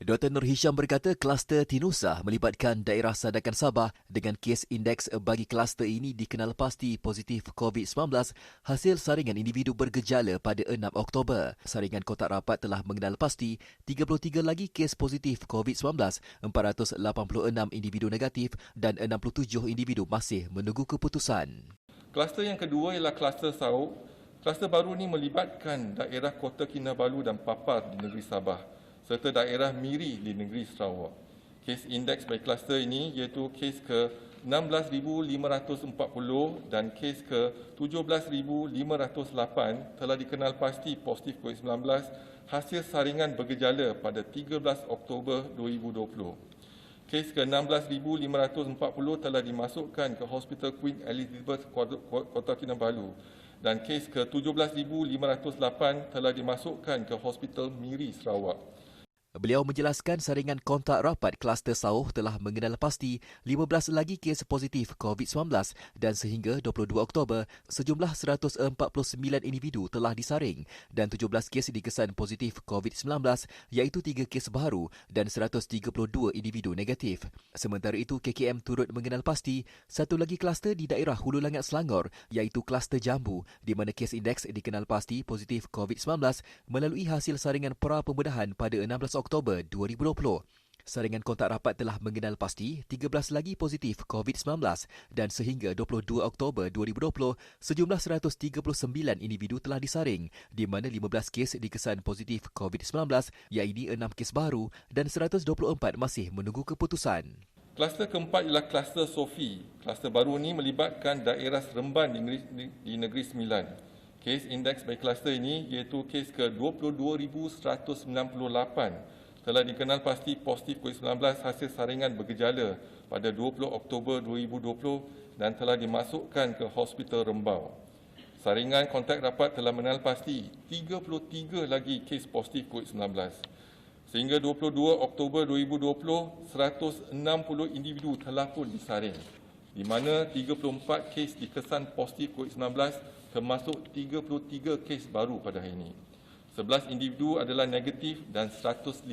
Dr. Nur Hisham berkata kluster Tinusa melibatkan daerah Sadakan Sabah dengan kes indeks bagi kluster ini dikenal pasti positif COVID-19 hasil saringan individu bergejala pada 6 Oktober. Saringan kotak rapat telah mengenal pasti 33 lagi kes positif COVID-19, 486 individu negatif dan 67 individu masih menunggu keputusan. Kluster yang kedua ialah kluster Sarawak. Kluster baru ini melibatkan daerah Kota Kinabalu dan Papar di negeri Sabah serta daerah Miri di negeri Sarawak. Kes indeks bagi kluster ini iaitu kes ke 16,540 dan kes ke 17,508 telah dikenal pasti positif COVID-19 hasil saringan bergejala pada 13 Oktober 2020. Kes ke 16,540 telah dimasukkan ke Hospital Queen Elizabeth Kota Kinabalu dan kes ke 17,508 telah dimasukkan ke Hospital Miri Sarawak. Beliau menjelaskan saringan kontak rapat kluster Sauh telah mengenal pasti 15 lagi kes positif COVID-19 dan sehingga 22 Oktober, sejumlah 149 individu telah disaring dan 17 kes dikesan positif COVID-19 iaitu 3 kes baru dan 132 individu negatif. Sementara itu, KKM turut mengenal pasti satu lagi kluster di daerah Hulu Langat Selangor iaitu kluster Jambu di mana kes indeks dikenal pasti positif COVID-19 melalui hasil saringan pra-pembedahan pada 16 Oktober 2020. Saringan kontak rapat telah mengenal pasti 13 lagi positif COVID-19 dan sehingga 22 Oktober 2020, sejumlah 139 individu telah disaring di mana 15 kes dikesan positif COVID-19 iaitu 6 kes baru dan 124 masih menunggu keputusan. Kluster keempat ialah kluster Sofi. Kluster baru ini melibatkan daerah Seremban di Negeri Sembilan. Kes indeks bagi kluster ini iaitu kes ke 22,198 telah dikenal pasti positif COVID-19 hasil saringan bergejala pada 20 Oktober 2020 dan telah dimasukkan ke Hospital Rembau. Saringan kontak rapat telah mengenal pasti 33 lagi kes positif COVID-19. Sehingga 22 Oktober 2020, 160 individu telah pun disaring, di mana 34 kes dikesan positif COVID-19 termasuk 33 kes baru pada hari ini. 11 individu adalah negatif dan 115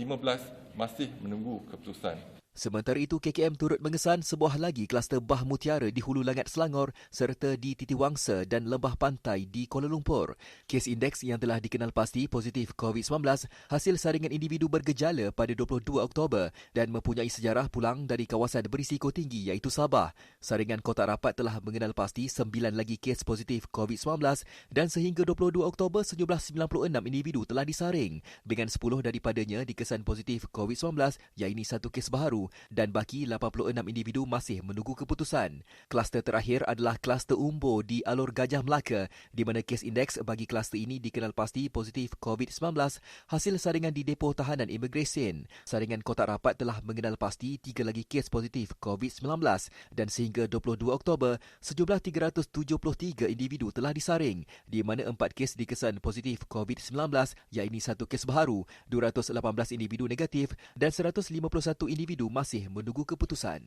masih menunggu keputusan. Sementara itu, KKM turut mengesan sebuah lagi kluster Bah Mutiara di Hulu Langat Selangor serta di Titiwangsa dan Lembah Pantai di Kuala Lumpur. Kes indeks yang telah dikenal pasti positif COVID-19 hasil saringan individu bergejala pada 22 Oktober dan mempunyai sejarah pulang dari kawasan berisiko tinggi iaitu Sabah. Saringan kotak rapat telah mengenal pasti 9 lagi kes positif COVID-19 dan sehingga 22 Oktober sejumlah 96 individu telah disaring dengan 10 daripadanya dikesan positif COVID-19 iaitu satu kes baru dan baki 86 individu masih menunggu keputusan. Kluster terakhir adalah kluster Umbo di Alor Gajah Melaka di mana kes indeks bagi kluster ini dikenal pasti positif COVID-19 hasil saringan di Depo Tahanan Imigresen. Saringan kotak rapat telah mengenal pasti 3 lagi kes positif COVID-19 dan sehingga 22 Oktober, sejumlah 373 individu telah disaring di mana 4 kes dikesan positif COVID-19 iaitu satu kes baru, 218 individu negatif dan 151 individu masih menunggu keputusan.